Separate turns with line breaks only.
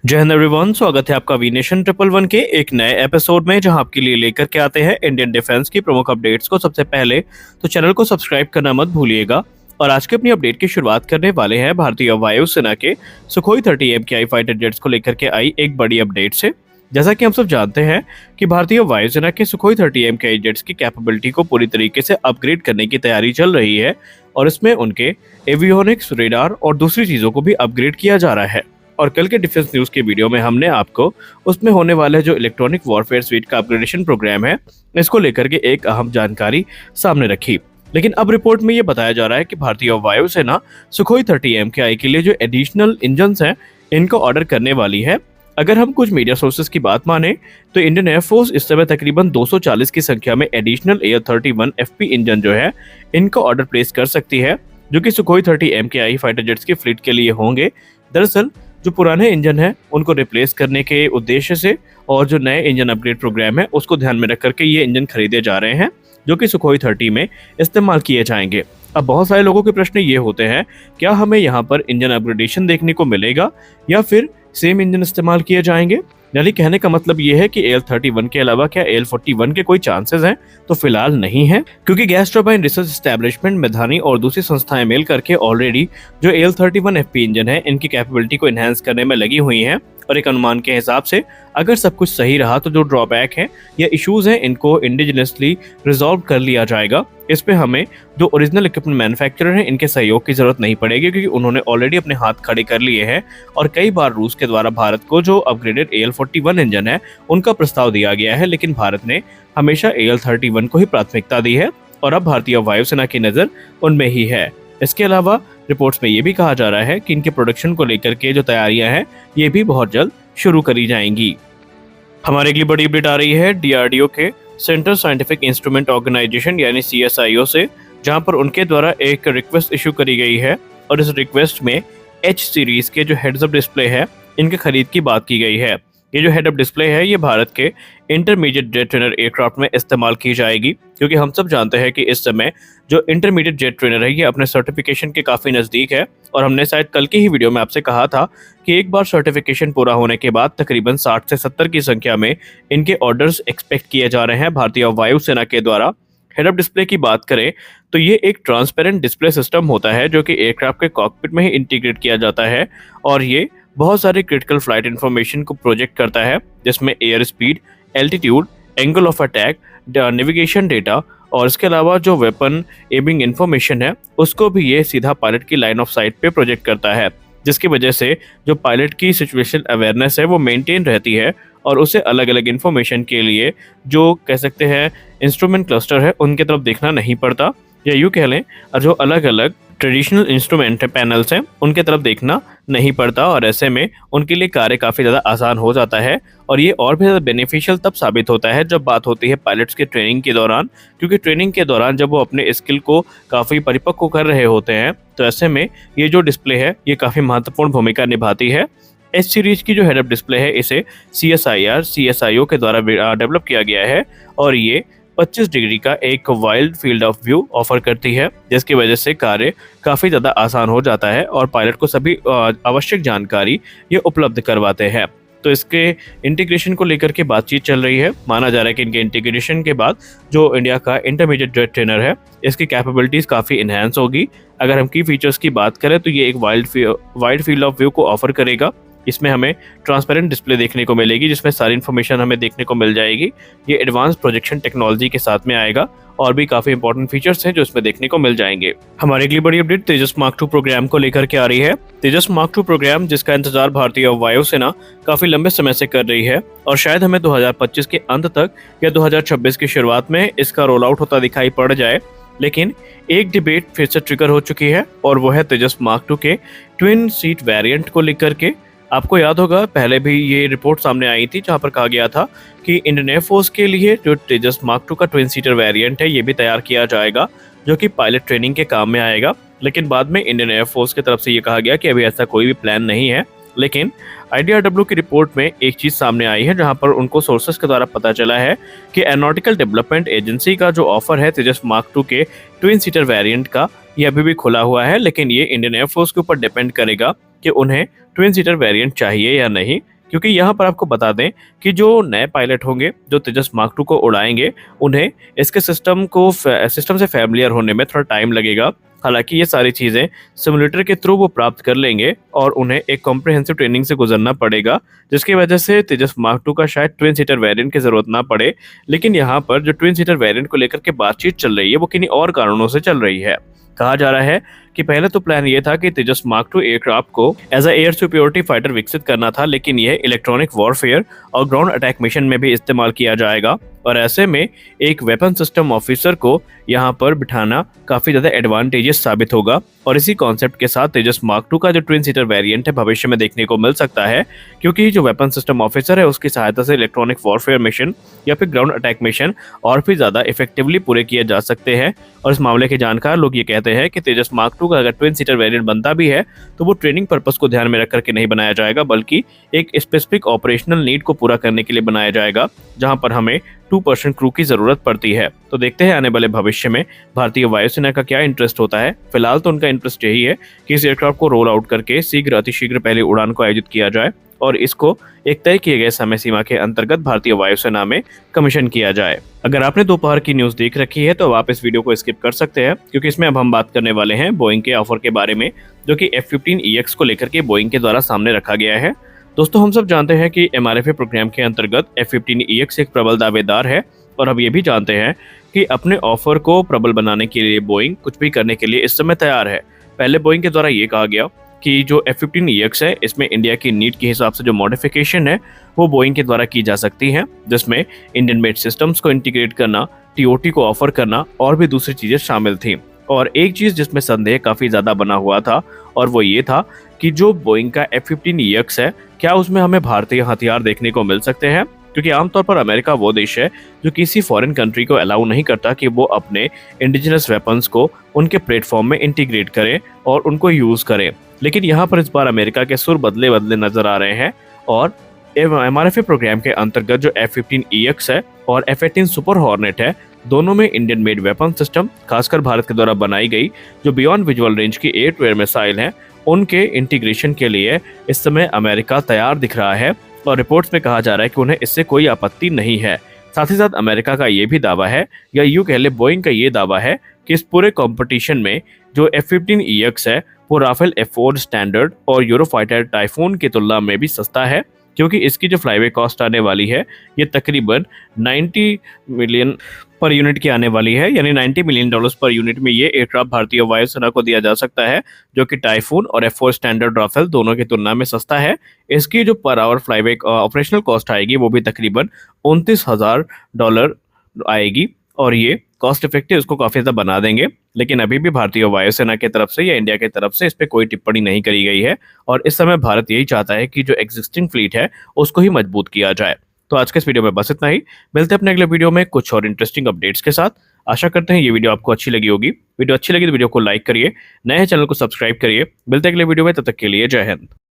जय हिंद एवरीवन, स्वागत है आपका वीनेशन 111 के एक नए एपिसोड में, जहां आपके लिए लेकर के आते हैं इंडियन डिफेंस की प्रमुख अपडेट्स को। सबसे पहले तो चैनल को सब्सक्राइब करना मत भूलिएगा। और आज के अपनी अपडेट की शुरुआत करने वाले हैं भारतीय वायुसेना के सुखोई 30 MKI फाइटर जेट्स को लेकर के आई एक बड़ी अपडेट से। जैसा कि हम सब जानते हैं कि भारतीय वायुसेना के सुखोई 30 MKI जेट्स की कैपेबिलिटी को पूरी तरीके से अपग्रेड करने की तैयारी चल रही है, और इसमें उनके एवियोनिक्स, रेडार और दूसरी चीजों को भी अपग्रेड किया जा रहा है। और कल के डिफेंस न्यूज के वीडियो में हमने आपको उसमें होने वाले जो इलेक्ट्रॉनिक वॉरफेयर स्वीट का अपग्रेडेशन प्रोग्राम है, इसको लेकर के एक अहम जानकारी सामने रखी। लेकिन अब रिपोर्ट में ये बताया जा रहा है कि भारतीय वायुसेना सुखोई 30 MKI के लिए जो एडिशनल इंजन्स हैं, इनको ऑर्डर करने वाली है। अगर हम कुछ मीडिया सोर्सेज की बात माने तो इंडियन एयरफोर्स इस समय तकरीबन 240 की संख्या में एडिशनल AL-31 FP इंजन जो है, इनको ऑर्डर प्लेस कर सकती है, जो कि सुखोई 30 MKI फाइटर जेट्स की फ्लीट के लिए होंगे। दरअसल जो पुराने इंजन हैं उनको रिप्लेस करने के उद्देश्य से और जो नए इंजन अपग्रेड प्रोग्राम है उसको ध्यान में रख करके ये इंजन खरीदे जा रहे हैं, जो कि सुखोई 30 में इस्तेमाल किए जाएंगे। अब बहुत सारे लोगों के प्रश्न ये होते हैं, क्या हमें यहाँ पर इंजन अपग्रेडेशन देखने को मिलेगा या फिर सेम इंजन इस्तेमाल किए जाएंगे? यानी कहने का मतलब ये है कि AL-31 के अलावा क्या AL-41 के कोई चांसेस हैं? तो फिलहाल नहीं है, क्योंकि गैस टर्बाइन रिसर्च एस्टेब्लिशमेंट मैदानी और दूसरी संस्थाएं मिल करके ऑलरेडी जो AL-31 FP इंजन है, इनकी कैपेबिलिटी को एनहांस करने में लगी हुई हैं। और एक अनुमान के हिसाब से अगर सब कुछ सही रहा तो जो ड्रॉबैक है या इश्यूज हैं, इनको इंडिजिनसली रिजॉल्व कर लिया जाएगा। इस पे हमें जो ओरिजिनल इक्विपमेंट मैन्युफैक्चरर हैं, इनके सहयोग की जरूरत नहीं पड़ेगी, क्योंकि उन्होंने ऑलरेडी अपने हाथ खड़े कर लिए हैं। और कई बार रूस के द्वारा भारत को जो अपग्रेडेड AL-41 इंजन है, उनका प्रस्ताव दिया गया है, लेकिन भारत ने हमेशा AL-31 को ही प्राथमिकता दी है और अब भारतीय वायुसेना की नज़र उनमें ही है। इसके अलावा रिपोर्ट्स में ये भी कहा जा रहा है कि इनके प्रोडक्शन को लेकर के जो तैयारियां हैं, ये भी बहुत जल्द शुरू करी जाएंगी। हमारे लिए बड़ी अपडेट आ रही है DRDO के सेंट्रल साइंटिफिक इंस्ट्रूमेंट ऑर्गेनाइजेशन यानी CSIO से, जहां पर उनके द्वारा एक रिक्वेस्ट इशू करी गई है। और इस रिक्वेस्ट में H सीरीज के जो हेड्स अप डिस्प्ले है, इनके खरीद की बात की गई है। ये जो हेड अप डिस्प्ले है, ये भारत के इंटरमीडिएट जेट ट्रेनर एयरक्राफ्ट में इस्तेमाल की जाएगी, क्योंकि हम सब जानते हैं कि इस समय जो इंटरमीडिएट जेट ट्रेनर है, ये अपने सर्टिफिकेशन के काफ़ी नज़दीक है। और हमने शायद कल की ही वीडियो में आपसे कहा था कि एक बार सर्टिफिकेशन पूरा होने के बाद तकरीबन 60 से 70 की संख्या में इनके ऑर्डर्स एक्सपेक्ट किए जा रहे हैं भारतीय वायुसेना के द्वारा। हेड अप डिस्प्ले की बात करें तो ये एक ट्रांसपेरेंट डिस्प्ले सिस्टम होता है, जो कि एयरक्राफ्ट के कॉकपिट में ही इंटीग्रेट किया जाता है। और ये बहुत सारे क्रिटिकल फ्लाइट इंफॉर्मेशन को प्रोजेक्ट करता है, जिसमें air speed, altitude, angle of attack, navigation data और इसके अलावा जो वेपन एमिंग इंफॉर्मेशन है, उसको भी ये सीधा पायलट की लाइन ऑफ साइट पे प्रोजेक्ट करता है, जिसकी वजह से जो पायलट की सिचुएशन अवेयरनेस है वो मेंटेन रहती है। और उसे अलग अलग इंफॉर्मेशन के लिए जो कह सकते हैं इंस्ट्रूमेंट क्लस्टर है, उनके तरफ देखना नहीं पड़ता, या यूँ कह लें जो अलग अलग ट्रेडिशनल इंस्ट्रूमेंट पैनल्स हैं, उनके तरफ देखना नहीं पड़ता। और ऐसे में उनके लिए कार्य काफ़ी ज़्यादा आसान हो जाता है। और ये और भी ज़्यादा बेनिफिशियल तब साबित होता है जब बात होती है पायलट्स के ट्रेनिंग के दौरान, क्योंकि ट्रेनिंग के दौरान जब वो अपने स्किल को काफ़ी परिपक्व कर रहे होते हैं, तो ऐसे में ये जो डिस्प्ले है, ये काफ़ी महत्वपूर्ण भूमिका निभाती है। एच सीरीज की जो हेड अप डिस्प्ले है, इसे CSIO के द्वारा डेवलप किया गया है, और ये 25 डिग्री का एक wild field of view offer करती है, जिसकी वजह से कार्य काफ़ी ज़्यादा आसान हो जाता है और पायलट को सभी आवश्यक जानकारी ये उपलब्ध करवाते हैं। तो इसके इंटीग्रेशन को लेकर के बातचीत चल रही है। माना जा रहा है कि इनके इंटीग्रेशन के बाद जो इंडिया का इंटरमीडिएट जेट ट्रेनर है, इसकी कैपेबिलिटीज़ काफ़ी इन्हांस होगी। अगर हम की फीचर्स की बात करें तो ये एक वाइड फील्ड ऑफ व्यू को ऑफर करेगा। इसमें हमें ट्रांसपेरेंट डिस्प्ले देखने को मिलेगी, जिसमें सारी इन्फॉर्मेशन हमें देखने को मिल जाएगी। ये एडवांस प्रोजेक्शन टेक्नोलॉजी के साथ में आएगा, और भी काफ़ी इंपॉर्टेंट फीचर्स हैं जो इसमें देखने को मिल जाएंगे। हमारे लिए बड़ी अपडेट तेजस मार्क 2 प्रोग्राम को लेकर के आ रही है। तेजस मार्क 2 प्रोग्राम, जिसका इंतजार भारतीय वायुसेना काफ़ी लंबे समय से कर रही है, और शायद हमें 2025 के अंत तक या 2026 की शुरुआत में इसका रोल आउट होता दिखाई पड़ जाए। लेकिन एक डिबेट फिर से ट्रिगर हो चुकी है, और वो है तेजस मार्क 2 के ट्विन सीट वेरिएंट को लेकर के। आपको याद होगा पहले भी ये रिपोर्ट सामने आई थी, जहां पर कहा गया था कि इंडियन एयरफोर्स के लिए जो तेजस मार्क 2 का ट्विन सीटर वेरिएंट है, ये भी तैयार किया जाएगा, जो कि पायलट ट्रेनिंग के काम में आएगा। लेकिन बाद में इंडियन एयरफोर्स की तरफ से ये कहा गया कि अभी ऐसा कोई भी प्लान नहीं है। लेकिन IDRW की रिपोर्ट में एक चीज़ सामने आई है, जहां पर उनको सोर्सेस के द्वारा पता चला है कि एरोनॉटिकल डेवलपमेंट एजेंसी का जो ऑफर है तेजस मार्क 2 के ट्विन सीटर वेरिएंट का, ये अभी भी खुला हुआ है। लेकिन ये इंडियन एयरफोर्स के ऊपर डिपेंड करेगा कि उन्हें ट्विन सीटर वेरिएंट चाहिए या नहीं, क्योंकि यहाँ पर आपको बता दें कि जो नए पायलट होंगे जो तेजस मार्क 2 को उड़ाएंगे, उन्हें इसके सिस्टम से फैमिलियर होने में थोड़ा टाइम लगेगा। हालांकि ये सारी चीज़ें सिमुलेटर के थ्रू वो प्राप्त कर लेंगे और उन्हें एक कॉम्प्रिहेंसिव ट्रेनिंग से गुजरना पड़ेगा, जिसकी वजह से तेजस मार्क 2 का शायद ट्विन सीटर वेरिएंट की ज़रूरत ना पड़े। लेकिन यहाँ पर जो ट्विन सीटर वेरिएंट को लेकर के बातचीत चल रही है वो किन्हीं और कारणों से चल रही है। कहा जा रहा है कि पहले तो प्लान ये था कि तेजस मार्क 2 एयरक्राफ्ट को as a air superiority fighter विकसित करना था, लेकिन यह इलेक्ट्रॉनिक वॉरफेयर और ग्राउंड अटैक मिशन में भी इस्तेमाल किया जाएगा। और ऐसे में एक वेपन सिस्टम ऑफिसर को यहाँ पर बिठाना काफ़ी ज़्यादा एडवांटेजियस साबित होगा। और इसी कॉन्सेप्ट के साथ तेजस मार्क 2 का जो ट्विन सीटर वेरिएंट है भविष्य में देखने को मिल सकता है, क्योंकि जो वेपन सिस्टम ऑफिसर है उसकी सहायता से इलेक्ट्रॉनिक वॉरफेयर मिशन या फिर ग्राउंड अटैक मिशन और भी ज़्यादा इफेक्टिवली पूरे किए जा सकते हैं। और इस मामले के जानकार लोग ये कहते हैं कि तेजस मार्क 2 का अगर ट्विन सीटर वेरिएंट बनता भी है तो वो ट्रेनिंग पर्पस को ध्यान में रख करके नहीं बनाया जाएगा, बल्कि एक स्पेसिफिक ऑपरेशनल नीड को पूरा करने के लिए बनाया जाएगा, जहां पर हमें 2% क्रू की जरूरत पड़ती है। तो देखते हैं आने वाले भविष्य में भारतीय वायुसेना का क्या इंटरेस्ट होता है। फिलहाल तो उनका इंटरेस्ट यही है कि इस एयरक्राफ्ट को रोल आउट करके अतिशीघ्र पहली उड़ान को आयोजित किया जाए और इसको एक तय किए गए समय सीमा के अंतर्गत भारतीय वायुसेना में कमीशन किया जाए। अगर आपने दोपहर की न्यूज देख रखी है तो आप इस वीडियो को स्किप कर सकते हैं, क्योंकि इसमें अब हम बात करने वाले हैं बोइंग के ऑफर के बारे में, जो कि F-15EX को लेकर के बोइंग के द्वारा सामने रखा गया है। दोस्तों, हम सब जानते हैं कि MRFA प्रोग्राम के अंतर्गत F-15EX एक प्रबल दावेदार है और अब ये भी जानते हैं कि अपने ऑफर को प्रबल बनाने के लिए बोइंग कुछ भी करने के लिए इस समय तैयार है। पहले बोइंग के द्वारा ये कहा गया कि जो F-15EX है इसमें इंडिया की नीड के हिसाब से जो मॉडिफिकेशन है वो बोइंग के द्वारा की जा सकती है, जिसमें इंडियन मेड सिस्टम्स को इंटीग्रेट करना, TOT को ऑफर करना और भी दूसरी चीजें शामिल थी। और एक चीज जिसमें संदेह काफी ज्यादा बना हुआ था और वो ये था कि जो बोइंग का F-15EX है क्या उसमें हमें भारतीय हथियार देखने को मिल सकते हैं, क्योंकि आमतौर पर अमेरिका वो देश है जो किसी फॉरेन कंट्री को अलाउ नहीं करता कि वो अपने इंडिजिनस वेपन्स को उनके प्लेटफॉर्म में इंटीग्रेट करे और उनको यूज करे। लेकिन यहाँ पर इस बार अमेरिका के सुर बदले बदले नजर आ रहे हैं और MRFA प्रोग्राम के अंतर्गत जो F-15EX है और F-18 सुपर हॉर्नेट है, दोनों में इंडियन मेड वेपन सिस्टम खासकर भारत के द्वारा बनाई गई जो बियॉन्ड विजुअल रेंज की एयर टू एयर मिसाइल हैं, उनके इंटीग्रेशन के लिए इस समय अमेरिका तैयार दिख रहा है और रिपोर्ट्स में कहा जा रहा है कि उन्हें इससे कोई आपत्ति नहीं है। साथ ही साथ अमेरिका का ये भी दावा है, या यूं कह ले बोइंग का ये दावा है कि इस पूरे कंपटीशन में जो F-15EX है वो राफेल F4 स्टैंडर्ड और यूरोफाइटर टाइफून की तुलना में भी सस्ता है, क्योंकि इसकी जो फ्लाईवे कॉस्ट आने वाली है ये तकरीबन 90 मिलियन पर यूनिट की आने वाली है, यानी $90 मिलियन पर यूनिट में ये एयरक्राफ्ट भारतीय वायुसेना को दिया जा सकता है, जो कि टाइफून और F4 स्टैंडर्ड राफेल दोनों की तुलना में सस्ता है। इसकी जो per hour flyway operational cost आएगी वो भी तकरीबन $29,000 आएगी और ये कॉस्ट इफेक्टिव इसको काफी ज्यादा बना देंगे। लेकिन अभी भी भारतीय वायुसेना की तरफ से या इंडिया की तरफ से इस पे कोई टिप्पणी नहीं करी गई है और इस समय भारत यही चाहता है कि जो एग्जिस्टिंग फ्लीट है उसको ही मजबूत किया जाए। तो आज के इस वीडियो में बस इतना ही। मिलते हैं अपने अगले वीडियो में कुछ और इंटरेस्टिंग अपडेट्स के साथ। आशा करते हैं ये वीडियो आपको अच्छी लगी होगी। वीडियो अच्छी लगी तो वीडियो को लाइक करिए, नए चैनल को सब्सक्राइब करिए। मिलते हैं अगले वीडियो में, तब तक के लिए जय हिंद।